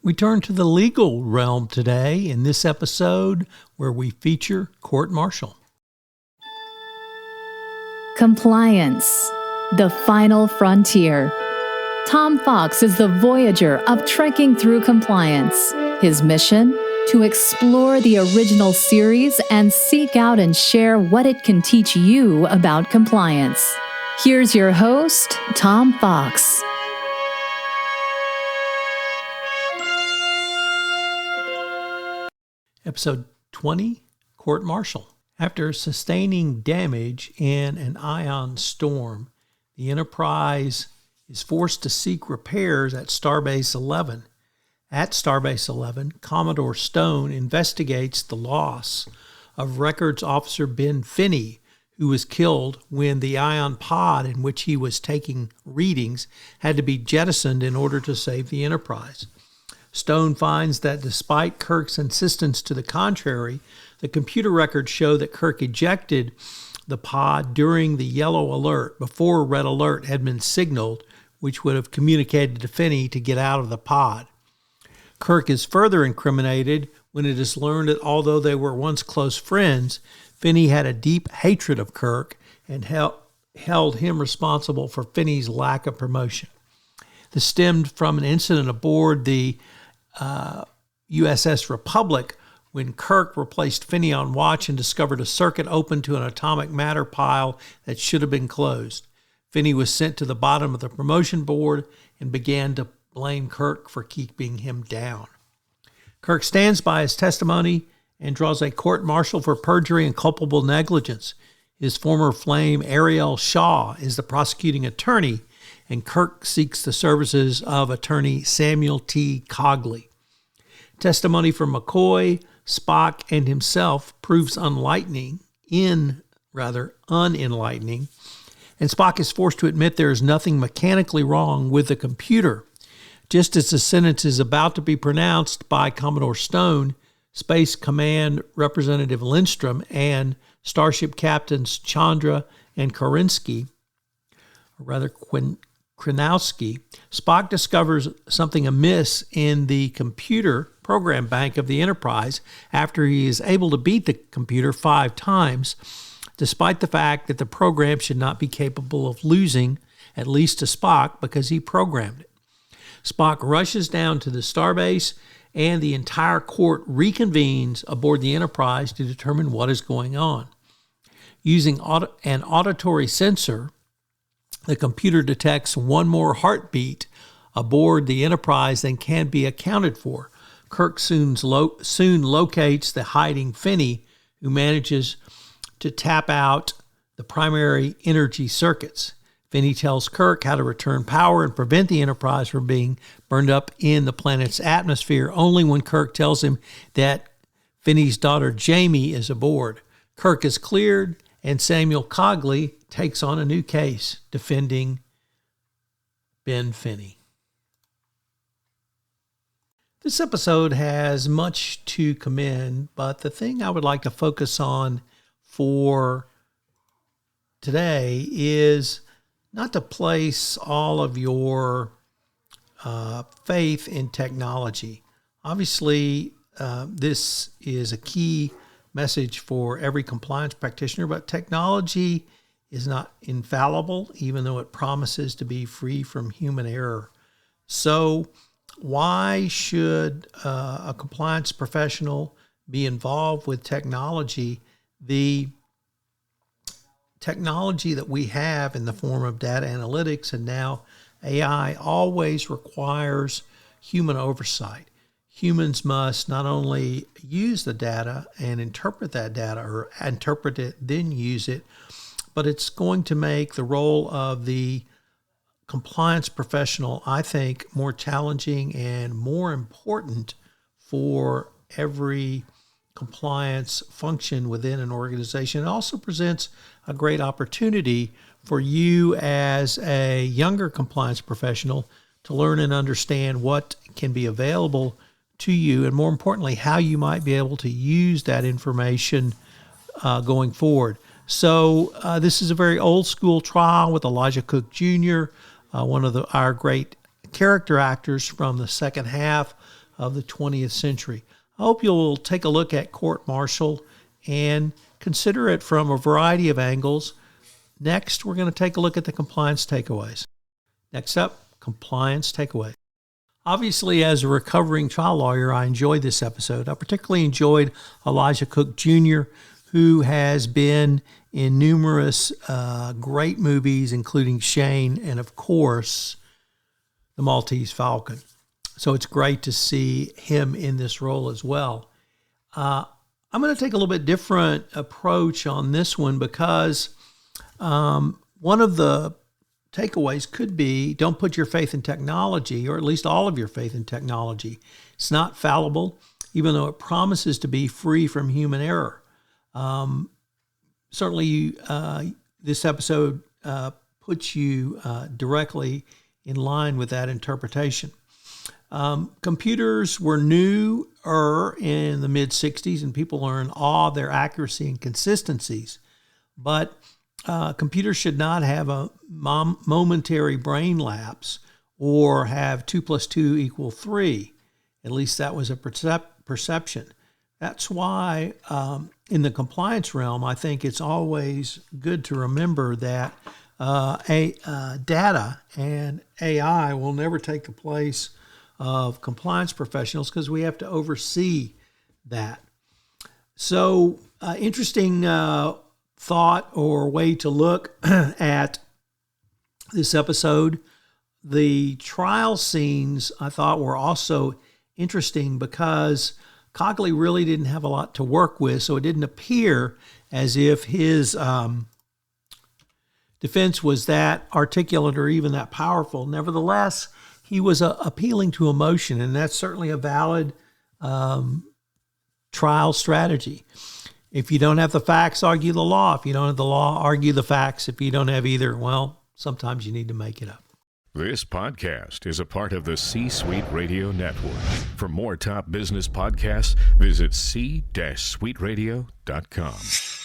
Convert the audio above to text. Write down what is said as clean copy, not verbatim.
We turn to the legal realm today in this episode where we feature court-martial. Compliance, the final frontier. Tom Fox is the voyager of trekking through compliance. His mission? To explore the original series and seek out and share what it can teach you about compliance. Here's your host, Tom Fox. Episode 20, Court-Martial. After sustaining damage in an ion storm, the Enterprise is forced to seek repairs at Starbase 11. At Starbase 11, Commodore Stone investigates the loss of Records Officer Ben Finney, who was killed when the ion pod in which he was taking readings had to be jettisoned in order to save the Enterprise. Stone finds that despite Kirk's insistence to the contrary, the computer records show that Kirk ejected the pod during the yellow alert before red alert had been signaled, which would have communicated to Finney to get out of the pod. Kirk is further incriminated when it is learned that although they were once close friends, Finney had a deep hatred of Kirk and held him responsible for Finney's lack of promotion. This stemmed from an incident aboard the USS Republic when Kirk replaced Finney on watch and discovered a circuit open to an atomic matter pile that should have been closed. Finney was sent to the bottom of the promotion board and began to blame Kirk for keeping him down. Kirk stands by his testimony and draws a court-martial for perjury and culpable negligence. His former flame, Ariel Shaw, is the prosecuting attorney, and Kirk seeks the services of attorney Samuel Cogley. Testimony from McCoy, Spock, and himself proves unenlightening, and Spock is forced to admit there is nothing mechanically wrong with the computer. Just as the sentence is about to be pronounced by Commodore Stone, Space Command Representative Lindstrom and Starship Captains Chandra and Krenowski, Spock discovers something amiss in the computer program bank of the Enterprise after he is able to beat the computer 5 times, despite the fact that the program should not be capable of losing, at least to Spock, because he programmed it. Spock rushes down to the Starbase, and the entire court reconvenes aboard the Enterprise to determine what is going on. Using an auditory sensor, the computer detects one more heartbeat aboard the Enterprise than can be accounted for. Kirk soon locates the hiding Finney, who manages to tap out the primary energy circuits. Finney tells Kirk how to return power and prevent the Enterprise from being burned up in the planet's atmosphere, only when Kirk tells him that Finney's daughter Jamie is aboard. Kirk is cleared, and Samuel Cogley takes on a new case defending Ben Finney. This episode has much to commend, but the thing I would like to focus on for today is not to place all of your faith in technology. Obviously, this is a key message for every compliance practitioner, but technology is not infallible, even though it promises to be free from human error. So why should a compliance professional be involved with technology? The technology that we have in the form of data analytics and now AI always requires human oversight. Humans must not only use the data and interpret that data, or interpret it, then use it, but it's going to make the role of the compliance professional, I think, more challenging and more important for every compliance function within an organization. It also presents a great opportunity for you as a younger compliance professional to learn and understand what can be available to you, and more importantly, how you might be able to use that information going forward. So this is a very old school trial with Elijah Cook Jr., one of our great character actors from the second half of the 20th century. I hope you'll take a look at court-martial and consider it from a variety of angles. Next, we're going to take a look at the compliance takeaways. Next up, compliance takeaway. Obviously, as a recovering trial lawyer, I enjoyed this episode. I particularly enjoyed Elijah Cook Jr., who has been in numerous great movies, including Shane and, of course, The Maltese Falcon. So it's great to see him in this role as well. I'm going to take a little bit different approach on this one because one of the takeaways could be don't put your faith in technology, or at least all of your faith in technology. It's not fallible, even though it promises to be free from human error. Certainly, this episode puts you directly in line with that interpretation. Computers were newer in the mid-'60s, and people are in awe of their accuracy and consistencies. But computers should not have a momentary brain lapse or have 2 + 2 = 3. At least that was a perception. That's why in the compliance realm, I think it's always good to remember that data and AI will never take the place of compliance professionals because we have to oversee that. So interesting thought or way to look at this episode. The trial scenes I thought were also interesting because Cogley really didn't have a lot to work with, so it didn't appear as if his defense was that articulate or even that powerful. Nevertheless, he was appealing to emotion, and that's certainly a valid trial strategy. If you don't have the facts, argue the law. If you don't have the law, argue the facts. If you don't have either, well, sometimes you need to make it up. This podcast is a part of the C-Suite Radio Network. For more top business podcasts, visit c-suiteradio.com.